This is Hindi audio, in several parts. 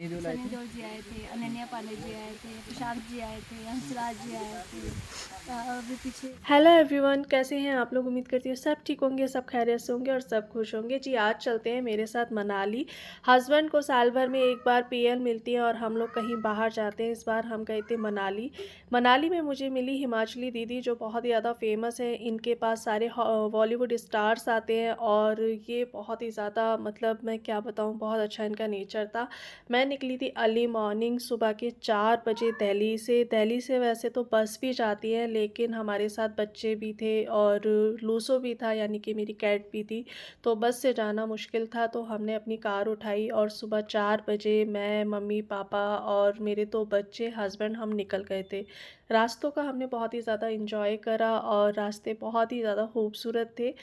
सनी देओल जी आए थे, अनन्या पांडे जी आए थे, प्रशांत जी आए थे, हंसराज जी आए थे। अभी पीछे हेलो एवरीवन, कैसे हैं आप लोग? उम्मीद करती हूँ सब ठीक होंगे, सब खैरियत से होंगे और सब खुश होंगे। जी आज चलते हैं मेरे साथ मनाली। हस्बैंड को साल भर में एक बार पीएल मिलती है और हम लोग कहीं बाहर जाते हैं। इस बार हम गए थे मनाली। मनाली में मुझे मिली हिमाचली दीदी जो बहुत ही ज़्यादा फेमस है। इनके पास सारे बॉलीवुड स्टार्स आते हैं और ये बहुत ही ज़्यादा मतलब मैं क्या बताऊँ, बहुत अच्छा इनका नेचर था। मैं निकली थी अर्ली मॉर्निंग सुबह के 4 बजे दिल्ली से वैसे तो बस भी जाती है, लेकिन हमारे साथ बच्चे भी थे और लूसो भी था, यानी कि मेरी कैट भी थी, तो बस से जाना मुश्किल था। तो हमने अपनी कार उठाई और सुबह 4 बजे मैं, मम्मी पापा और मेरे 2 बच्चे, हस्बैंड, हम निकल गए थे। रास्तों का हमने बहुत ही ज़्यादा इंजॉय करा और रास्ते बहुत ही ज़्यादा खूबसूरत थे।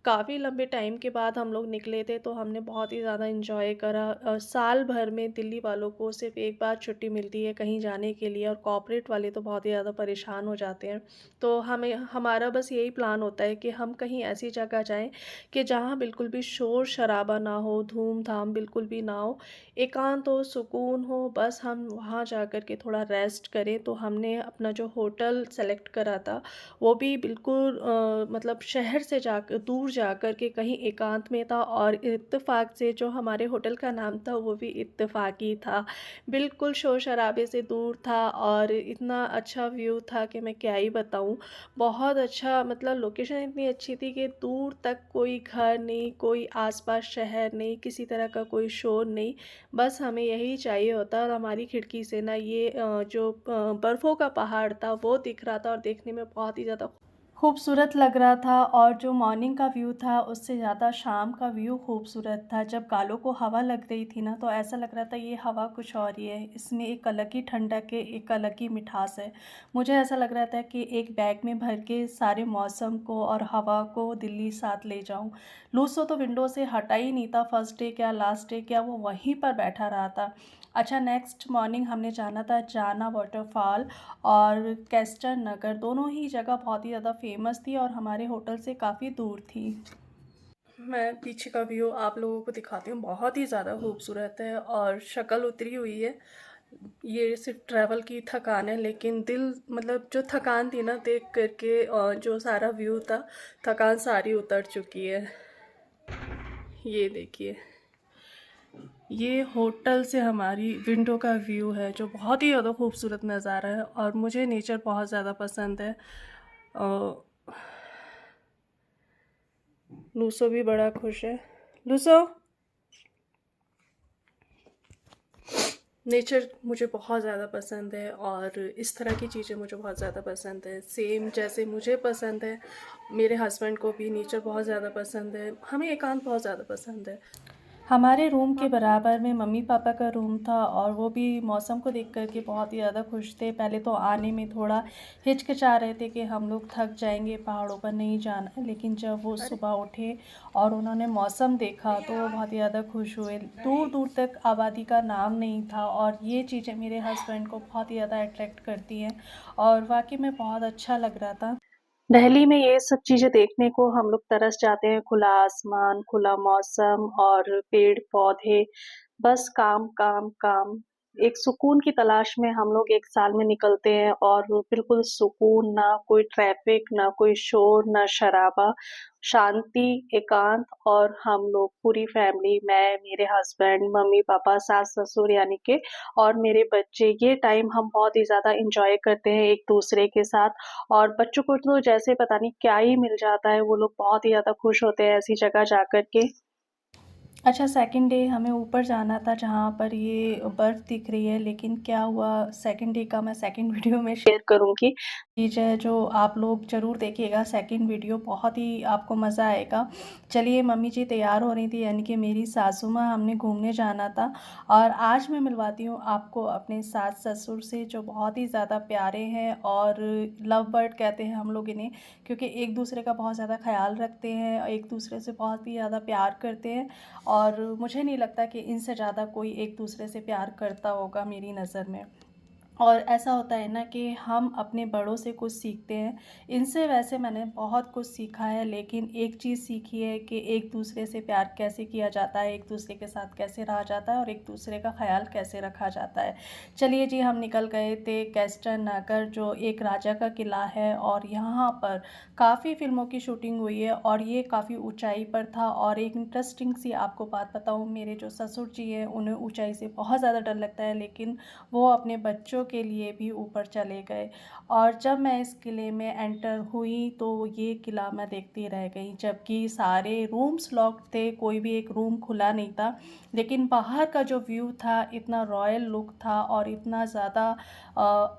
काफ़ी लंबे टाइम के बाद हम लोग निकले थे, तो हमने बहुत ही ज़्यादा एंजॉय करा। साल भर में दिल्ली वालों को सिर्फ एक बार छुट्टी मिलती है कहीं जाने के लिए और कॉर्पोरेट वाले तो बहुत ही ज़्यादा परेशान हो जाते हैं। तो हमें हमारा बस यही प्लान होता है कि हम कहीं ऐसी जगह जाएं कि जहां बिल्कुल भी शोर शराबा ना हो, धूम धाम बिल्कुल भी ना हो, एकांत हो, सुकून हो, बस हम वहां जा कर के थोड़ा रेस्ट करें। तो हमने अपना जो होटल सेलेक्ट करा था वो भी बिल्कुल मतलब शहर से जाकर दूर जाकर के कहीं एकांत में था और इत्तेफाक से जो हमारे होटल का नाम था वो भी इत्तेफाकी था। बिल्कुल शोर शराबे से दूर था और इतना अच्छा व्यू था कि मैं क्या ही बताऊं। बहुत अच्छा, मतलब लोकेशन इतनी अच्छी थी कि दूर तक कोई घर नहीं, कोई आसपास शहर नहीं, किसी तरह का कोई शोर नहीं। बस हमें यही चाहिए होता और हमारी खिड़की से ना ये जो बर्फ़ों का पहाड़ था वो दिख रहा था और देखने में बहुत ही ज़्यादा खूबसूरत लग रहा था। और जो मॉर्निंग का व्यू था उससे ज़्यादा शाम का व्यू खूबसूरत था। जब गालों को हवा लग रही थी ना तो ऐसा लग रहा था ये हवा कुछ और ही है, इसमें एक अलग ही ठंडक है, एक अलग ही मिठास है। मुझे ऐसा लग रहा था कि एक बैग में भर के सारे मौसम को और हवा को दिल्ली साथ ले जाऊं। लूसो तो विंडो से हटा ही नहीं था, फर्स्ट डे क्या लास्ट डे क्या वो वहीं पर बैठा रहा था। अच्छा, नेक्स्ट मॉर्निंग हमने जाना था जाना वाटरफॉल और कैस्टर नगर, दोनों ही जगह बहुत ही ज़्यादा फेमस थी और हमारे होटल से काफ़ी दूर थी। मैं पीछे का व्यू आप लोगों को दिखाती हूँ, बहुत ही ज़्यादा खूबसूरत है और शक्ल उतरी हुई है। ये सिर्फ ट्रैवल की थकान है, लेकिन दिल, मतलब जो थकान थी ना देख करके और जो सारा व्यू था, थकान सारी उतर चुकी है। ये देखिए, ये होटल से हमारी विंडो का व्यू है जो बहुत ही ज़्यादा खूबसूरत नज़ारा है और मुझे नेचर बहुत ज़्यादा पसंद है। लूसो भी बड़ा खुश है। लूसो, नेचर मुझे बहुत ज़्यादा पसंद है और इस तरह की चीज़ें मुझे बहुत ज़्यादा पसंद है। सेम जैसे मुझे पसंद है, मेरे हस्बैंड को भी नेचर बहुत ज़्यादा पसंद है, हमें एकांत बहुत ज़्यादा पसंद है। हमारे रूम के बराबर में मम्मी पापा का रूम था और वो भी मौसम को देख कर के बहुत ही ज़्यादा खुश थे। पहले तो आने में थोड़ा हिचकिचा रहे थे कि हम लोग थक जाएंगे, पहाड़ों पर नहीं जाना है, लेकिन जब वो सुबह उठे और उन्होंने मौसम देखा तो वो बहुत ही ज़्यादा खुश हुए। दूर दूर तक आबादी का नाम नहीं था और ये चीज़ें मेरे हस्बैंड को बहुत ही ज़्यादा अट्रैक्ट करती हैं और वाकई में बहुत अच्छा लग रहा था। दिल्ली में ये सब चीज़ें देखने को हम लोग तरस जाते हैं, खुला आसमान, खुला मौसम और पेड़-पौधे, बस काम, काम, काम। एक सुकून की तलाश में हम लोग 1 साल में निकलते हैं और वो बिल्कुल सुकून, ना कोई ट्रैफ़िक, ना कोई शोर, ना शराबा, शांति, एकांत और हम लोग पूरी फैमिली, मैं, मेरे हस्बैंड, मम्मी-पापा, सास-ससुर यानी कि और मेरे बच्चे, ये टाइम हम बहुत ही ज़्यादा एन्जॉय करते हैं एक-दूसरे के साथ। और बच्चों को तो जैसे पता नहीं क्या ही मिल जाता है, वो लोग बहुत ही ज़्यादा खुश होते हैं ऐसी जगह जाकर के। अच्छा, सेकंड डे हमें ऊपर जाना था जहाँ पर ये बर्फ़ दिख रही है, लेकिन क्या हुआ सेकंड डे का मैं सेकंड वीडियो में शेयर करूँगी। चीज़ है जो आप लोग ज़रूर देखिएगा, सेकंड वीडियो बहुत ही आपको मज़ा आएगा। चलिए, मम्मी जी तैयार हो रही थी, यानी कि मेरी सासू माँ, हमने घूमने जाना था और आज मैं मिलवाती हूँ आपको अपने सास-ससुर से जो बहुत ही ज़्यादा प्यारे हैं और लव बर्ड कहते हैं हम लोग इन्हें, क्योंकि एक-दूसरे का बहुत ज़्यादा ख़्याल रखते हैं, एक-दूसरे से बहुत ही ज़्यादा प्यार करते हैं और मुझे नहीं लगता कि इनसे ज़्यादा कोई एक दूसरे से प्यार करता होगा मेरी नज़र में। और ऐसा होता है ना कि हम अपने बड़ों से कुछ सीखते हैं। इनसे वैसे मैंने बहुत कुछ सीखा है, लेकिन एक चीज़ सीखी है कि एक दूसरे से प्यार कैसे किया जाता है, एक दूसरे के साथ कैसे रहा जाता है और एक दूसरे का ख्याल कैसे रखा जाता है। चलिए जी, हम निकल गए थे कैस्टन नगर, जो एक राजा का किला है, और यहाँ पर काफ़ी फ़िल्मों की शूटिंग हुई है और ये काफ़ी ऊंचाई पर था। और एक इंटरेस्टिंग सी आपको बात बताऊँ, मेरे जो ससुर जी हैं उन्हें ऊंचाई से बहुत ज़्यादा डर लगता है, लेकिन वो अपने बच्चों के लिए भी ऊपर चले गए। और जब मैं इस किले में एंटर हुई तो ये किला मैं देखती रह गई, जबकि सारे रूम्स लॉक्ड थे, कोई भी एक रूम खुला नहीं था। लेकिन बाहर का जो व्यू था, इतना रॉयल लुक था और इतना ज़्यादा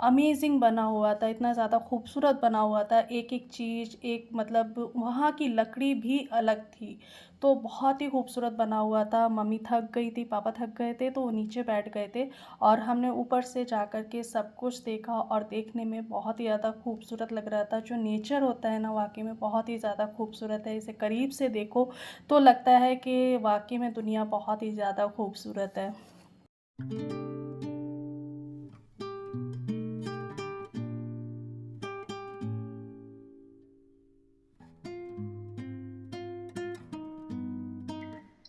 अमेजिंग बना हुआ था, इतना ज़्यादा खूबसूरत बना हुआ था। एक एक चीज़, एक मतलब वहाँ की लकड़ी भी अलग थी, तो बहुत ही खूबसूरत बना हुआ था। मम्मी थक गई थी, पापा थक गए थे, तो वो नीचे बैठ गए थे और हमने ऊपर से जा कर के सब कुछ देखा और देखने में बहुत ही ज़्यादा खूबसूरत लग रहा था। जो नेचर होता है ना, वाकई में बहुत ही ज़्यादा खूबसूरत है। इसे करीब से देखो तो लगता है कि वाकई में दुनिया बहुत ही ज़्यादा खूबसूरत है।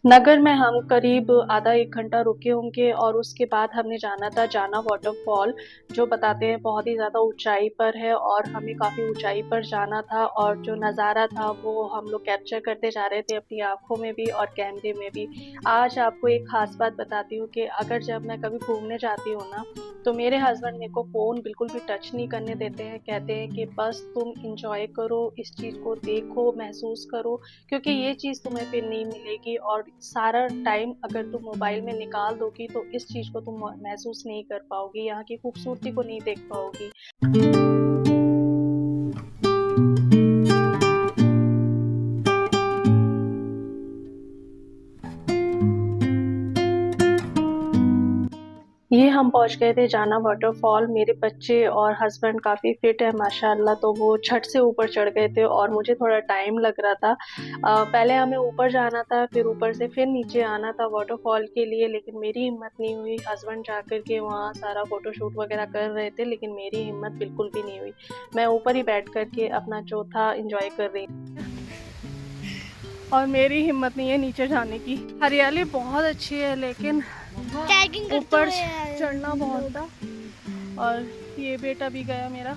नगर में हम करीब आधा 1 घंटा रुके होंगे और उसके बाद हमने जाना था जाना वाटरफॉल, जो बताते हैं बहुत ही ज़्यादा ऊँचाई पर है और हमें काफ़ी ऊँचाई पर जाना था। और जो नज़ारा था वो हम लोग कैप्चर करते जा रहे थे अपनी आँखों में भी और कैमरे में भी। आज आपको एक ख़ास बात बताती हूँ कि अगर जब मैं कभी घूमने जाती हूँ ना, तो मेरे हस्बैंड मेरे को फ़ोन बिल्कुल भी टच नहीं करने देते हैं। कहते हैं कि बस तुम एन्जॉय करो, इस चीज़ को देखो, महसूस करो, क्योंकि ये चीज़ तुम्हें फिर नहीं मिलेगी। और सारा टाइम अगर तुम मोबाइल में निकाल दोगी तो इस चीज़ को तुम महसूस नहीं कर पाओगी, यहाँ की खूबसूरती को नहीं देख पाओगी। ये हम पहुँच गए थे जाना वाटरफॉल। मेरे बच्चे और हस्बैंड काफ़ी फिट है माशाल्लाह, तो वो झट से ऊपर चढ़ गए थे और मुझे थोड़ा टाइम लग रहा था। पहले हमें ऊपर जाना था, फिर ऊपर से फिर नीचे आना था वाटरफॉल के लिए, लेकिन मेरी हिम्मत नहीं हुई। हस्बैंड जा कर के वहाँ सारा फ़ोटोशूट वगैरह कर रहे थे, लेकिन मेरी हिम्मत बिल्कुल भी नहीं हुई। मैं ऊपर ही बैठ कर के अपना जो था एन्जॉय कर रही और मेरी हिम्मत नहीं है नीचे जाने की। हरियाली बहुत अच्छी है, लेकिन ऊपर चढ़ना बहुत था। और ये बेटा भी गया मेरा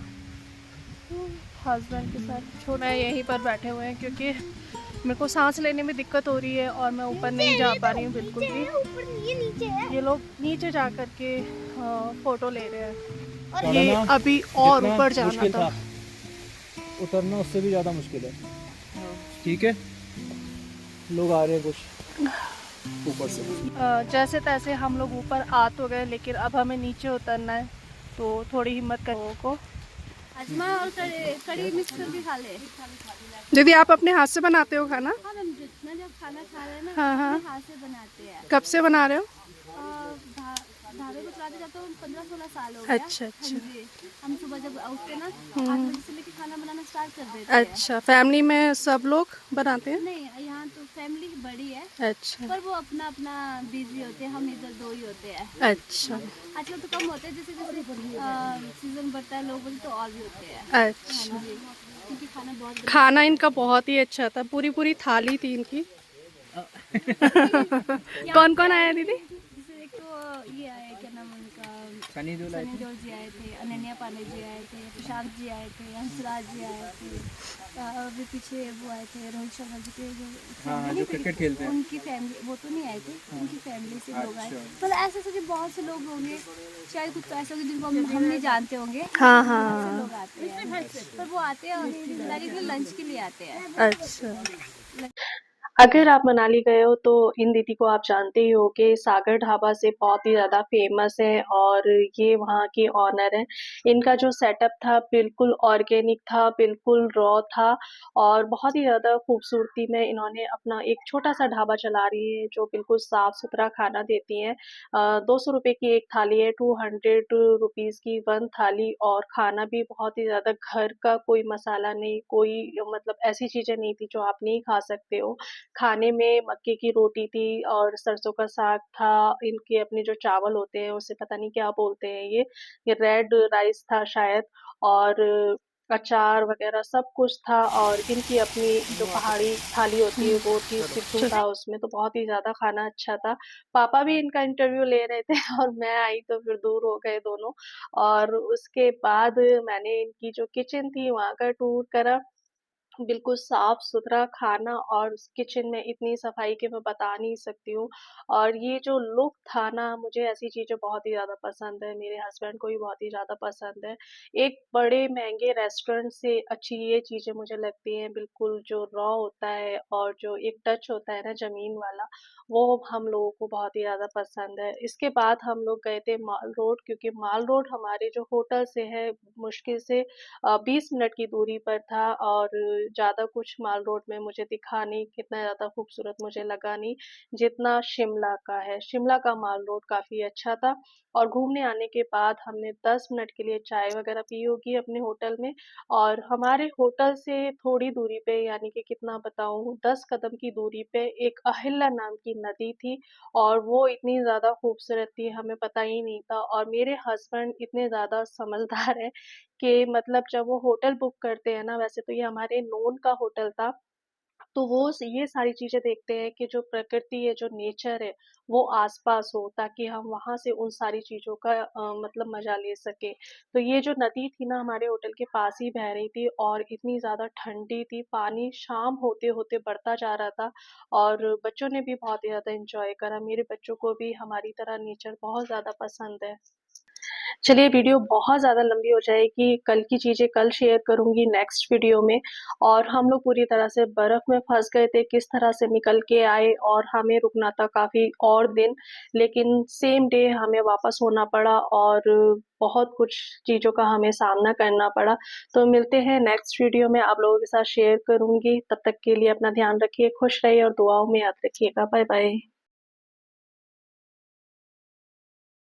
हस्बैंड के साथ, मैं यहीं पर बैठे हुए हैं क्योंकि मेरे को सांस लेने में दिक्कत हो रही है और मैं ऊपर नहीं जा पा रही हूँ बिल्कुल भी। ये लोग नीचे जा कर के फोटो ले रहे हैं। ये अभी और ऊपर जाना था, उतरना उससे भी ज़्यादा मुश्किल है। ठीक है, लोग आ रहे हैं कुछ ऊपर से। जैसे तैसे हम लोग ऊपर आ तो गए, लेकिन अब हमें नीचे उतरना है, तो थोड़ी हिम्मत कर लोगों को। अजमा और कड़ी मिक्स करके खा ले। दीदी, आप अपने हाथ से बनाते हो खाना? हाँ, हम जितना जब खाना खा रहे हैं ना, हाँ हाँ, अपने हाथ से बनाते हैं। कब से बना रहे हो? ढाबे को चलाते जाते 15-16 साल हो गया। अच्छा अच्छा। हाँ जी, हम सुबह जब उठते ना 8 बजे से लेके खाना बनाना स्टार्ट कर देते हैं। अच्छा, फैमिली में सब लोग बनाते हैं? नहीं, यहाँ तो फैमिली बड़ी है, अच्छा पर वो अपना अपना बिजी होते हैं, हम इधर 2 ही होते हैं। अच्छा आजकल तो कम होते हैं, जैसे जैसे सीजन बढ़ता है लोग बोलते तो और भी होते हैं। अच्छा। हाँ जी, क्योंकि खाना बहुत बढ़िया खाना इनका बहुत ही अच्छा था, पूरी पूरी थाली थी इनकी। कौन कौन आया दीदी? जैसे एक तो ये आए, क्या नाम उनका, सनी देओल आए सनी थे। देओल जी आए थे, अनन्या पांडे जी आए थे, प्रशांत जी आए थे, हंसराज जी आए थे, अभी पीछे वो आए थे रोहित शर्मा जी के जो हाँ, जो क्रिकेट खेलते हैं। उनकी फैमिली, वो तो नहीं आए थे, उनकी फैमिली से लोग आए। मतलब ऐसे ऐसे बहुत से लोग होंगे, शायद कुछ तो ऐसे होंगे जिनको हम नहीं जानते होंगे। हाँ ऐसे हाँ। लोग आते हैं, पर वो आते हैं डायरेक्टली लंच के लिए आते हैं। अच्छा, अगर आप मनाली गए हो तो इन दीदी को आप जानते ही हो कि सागर ढाबा से बहुत ही ज़्यादा फेमस है और ये वहाँ के ऑनर हैं। इनका जो सेटअप था बिल्कुल ऑर्गेनिक था, बिल्कुल रॉ था और बहुत ही ज़्यादा खूबसूरती में इन्होंने अपना एक छोटा-सा ढाबा चला रही है, जो बिल्कुल साफ-सुथरा खाना देती हैं। 200 रुपए की एक थाली है, 200 रुपीज़ की 1 थाली, और खाना भी बहुत ही ज़्यादा घर का, कोई मसाला नहीं, कोई मतलब ऐसी चीज़ें नहीं थी जो आप नहीं खा सकते हो। खाने में मक्के की रोटी थी और सरसों का साग था। इनके अपने जो चावल होते हैं उसे पता नहीं क्या बोलते हैं ये रेड राइस था शायद, और अचार वगैरह सब कुछ था, और इनकी अपनी जो पहाड़ी थाली होती है वो थी, सिड्डू था उसमें, तो बहुत ही ज़्यादा खाना अच्छा था। पापा भी इनका इंटरव्यू ले रहे थे और मैं आई तो फिर दूर हो गए दोनों। और उसके बाद मैंने इनकी जो किचन थी वहाँ का टूर करा। बिल्कुल साफ-सुथरा खाना, और उस किचन में इतनी सफाई कि मैं बता नहीं सकती हूँ। और ये जो लुक था ना, मुझे ऐसी चीज़ें बहुत ही ज़्यादा पसंद है, मेरे हस्बैंड को भी बहुत ही ज़्यादा पसंद है। एक बड़े महँगे रेस्टोरेंट से अच्छी ये चीज़ें मुझे लगती हैं, बिल्कुल जो रॉ होता है और जो एक टच होता है ना ज़मीन वाला, वो हम लोगों को बहुत ही ज़्यादा पसंद है। इसके बाद हम लोग गए थे माल रोड, क्योंकि माल रोड हमारे जो होटल से है मुश्किल से 20 मिनट की दूरी पर था, और ज़्यादा कुछ माल रोड में मुझे दिखा नहीं, कितना ज़्यादा खूबसूरत मुझे लगा नहीं, जितना शिमला का है। शिमला का माल रोड काफ़ी अच्छा था, और घूमने आने के बाद हमने 10 मिनट के लिए चाय वग़ैरह पी होगी अपने होटल में, और हमारे होटल से थोड़ी दूरी पे, यानी कि कितना बताऊँ, 10 कदम की दूरी पे एक अहिल्या नाम की नदी थी, और वो इतनी ज़्यादा खूबसूरत थी, हमें पता ही नहीं था। और मेरे हस्बैंड इतने ज़्यादा समझदार हैं कि मतलब जब वो होटल बुक करते हैं ना, वैसे तो ये हमारे नोन का होटल था, तो वो ये सारी चीज़ें देखते हैं कि जो प्रकृति है, जो नेचर है, वो आस-पास हो, ताकि हम वहाँ से उन सारी चीज़ों का मतलब मज़ा ले सकें। तो ये जो नदी थी ना, हमारे होटल के पास ही बह रही थी, और इतनी ज़्यादा ठंडी थी, पानी शाम होते-होते बढ़ता जा रहा था, और बच्चों ने भी बहुत ही ज़्यादा एन्जॉय करा। मेरे बच्चों को भी हमारी तरह नेचर बहुत ज़्यादा पसंद है। चलिए, वीडियो बहुत ज़्यादा लंबी हो जाएगी, कल की चीज़ें कल शेयर करूँगी नेक्स्ट वीडियो में। और हम लोग पूरी तरह से बर्फ़ में फँस गए थे, किस तरह से निकल के आए, और हमें रुकना था काफ़ी और दिन, लेकिन सेम डे हमें वापस होना पड़ा, और बहुत कुछ चीज़ों का हमें सामना करना पड़ा। तो मिलते हैं नेक्स्ट वीडियो में, आप लोगों के साथ शेयर करूँगी। तब तक के लिए अपना ध्यान रखिए, खुश रहिए और दुआओं में याद रखिएगा। Bye bye.